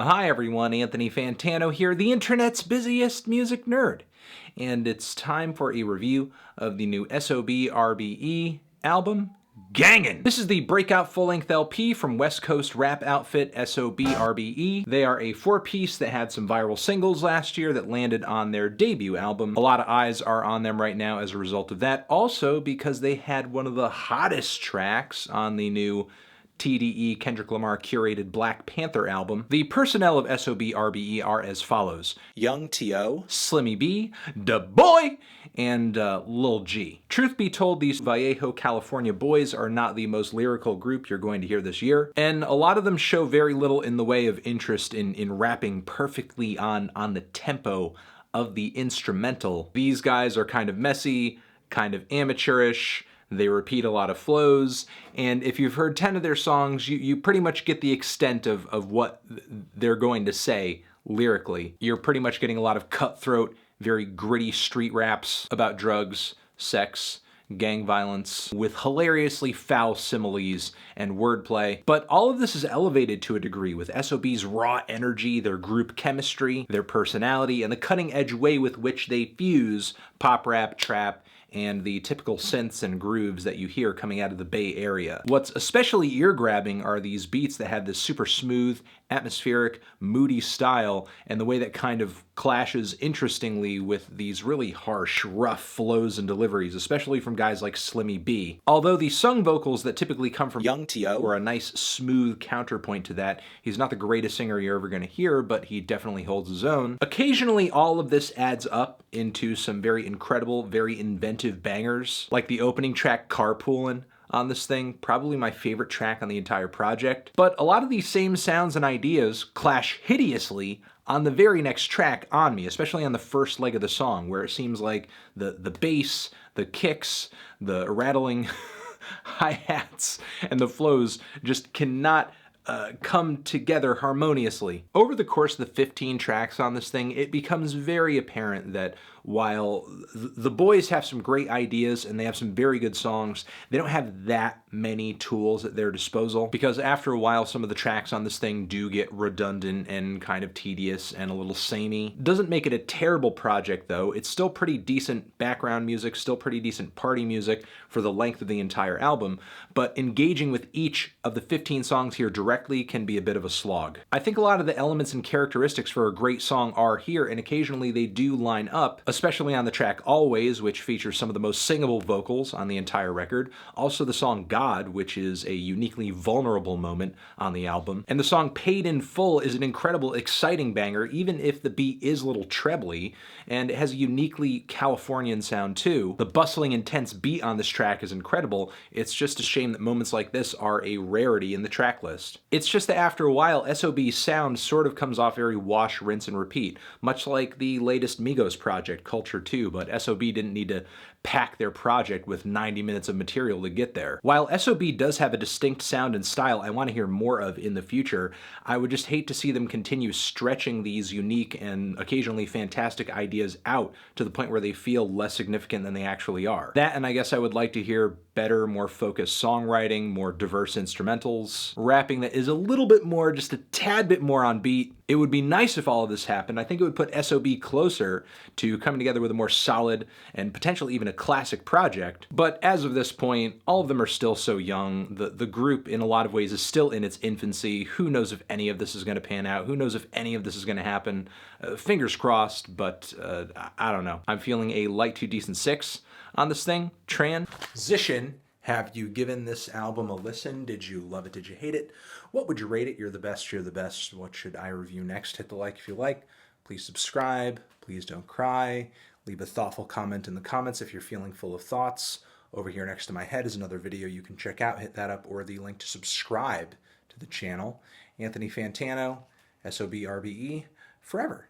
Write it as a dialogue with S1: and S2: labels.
S1: Hi everyone, Anthony Fantano here, the internet's busiest music nerd. And it's time for a review of the new SOB RBE album, Gangin. This is the breakout full-length LP from West Coast rap outfit SOB RBE. They are a four-piece that had some viral singles last year that landed on their debut album. A lot of eyes are on them right now as a result of that. Also because they had one of the hottest tracks on the new TDE Kendrick Lamar curated Black Panther album. The personnel of SOB RBE are as follows: Young T.O., Slimmy B, Da Boy, and Lil G. Truth be told, these Vallejo, California boys are not the most lyrical group you're going to hear this year, and a lot of them show very little in the way of interest in rapping perfectly on the tempo of the instrumental. These guys are kind of messy, kind of amateurish. They repeat a lot of flows, and if you've heard 10 of their songs, you pretty much get the extent of what they're going to say lyrically. You're pretty much getting a lot of cutthroat, very gritty street raps about drugs, sex, gang violence, with hilariously foul similes and wordplay. But all of this is elevated to a degree with SOB's raw energy, their group chemistry, their personality, and the cutting-edge way with which they fuse pop rap, trap, and the typical synths and grooves that you hear coming out of the Bay Area. What's especially ear-grabbing are these beats that have this super smooth, atmospheric, moody style, and the way that kind of clashes interestingly with these really harsh, rough flows and deliveries, especially from guys like Slimmy B. Although the sung vocals that typically come from Young T.O. are a nice, smooth counterpoint to that. He's not the greatest singer you're ever going to hear, but he definitely holds his own. Occasionally, all of this adds up into some very incredible, very inventive bangers, like the opening track Carpoolin on this thing, probably my favorite track on the entire project. But a lot of these same sounds and ideas clash hideously on the very next track, On Me, especially on the first leg of the song, where it seems like the bass, the kicks, the rattling hi-hats, and the flows just cannot come together harmoniously. Over the course of the 15 tracks on this thing, it becomes very apparent that while the boys have some great ideas and they have some very good songs, they don't have that many tools at their disposal, because after a while some of the tracks on this thing do get redundant and kind of tedious and a little samey. Doesn't make it a terrible project though. It's still pretty decent background music, still pretty decent party music for the length of the entire album, but engaging with each of the 15 songs here directly can be a bit of a slog. I think a lot of the elements and characteristics for a great song are here, and occasionally they do line up, especially on the track Always, which features some of the most singable vocals on the entire record. Also the song God, which is a uniquely vulnerable moment on the album. And the song Paid in Full is an incredible, exciting banger, even if the beat is a little trebly, and it has a uniquely Californian sound too. The bustling, intense beat on this track is incredible. It's just a shame that moments like this are a rarity in the track list. It's just that after a while, SOB's sound sort of comes off very wash, rinse, and repeat, much like the latest Migos project, Culture 2, but SOB didn't need to pack their project with 90 minutes of material to get there. While SOB does have a distinct sound and style I want to hear more of in the future, I would just hate to see them continue stretching these unique and occasionally fantastic ideas out to the point where they feel less significant than they actually are. That, and I guess I would like to hear better, more focused songwriting, more diverse instrumentals, rapping that is a little bit more, just a tad bit more on beat. It would be nice if all of this happened. I think it would put SOB closer to coming together with a more solid and potentially even a classic project. But as of this point, all of them are still so young. The group in a lot of ways is still in its infancy. Who knows if any of this is going to pan out? Who knows if any of this is going to happen? Fingers crossed, but I don't know. I'm feeling a light to decent 6 on this thing. Transition. Have you given this album a listen? Did you love it? Did you hate it? What would you rate it? You're the best. You're the best. What should I review next? Hit the like if you like. Please subscribe. Please don't cry. Leave a thoughtful comment in the comments if you're feeling full of thoughts. Over here next to my head is another video you can check out. Hit that up, or the link to subscribe to the channel. Anthony Fantano, SOB RBE, forever.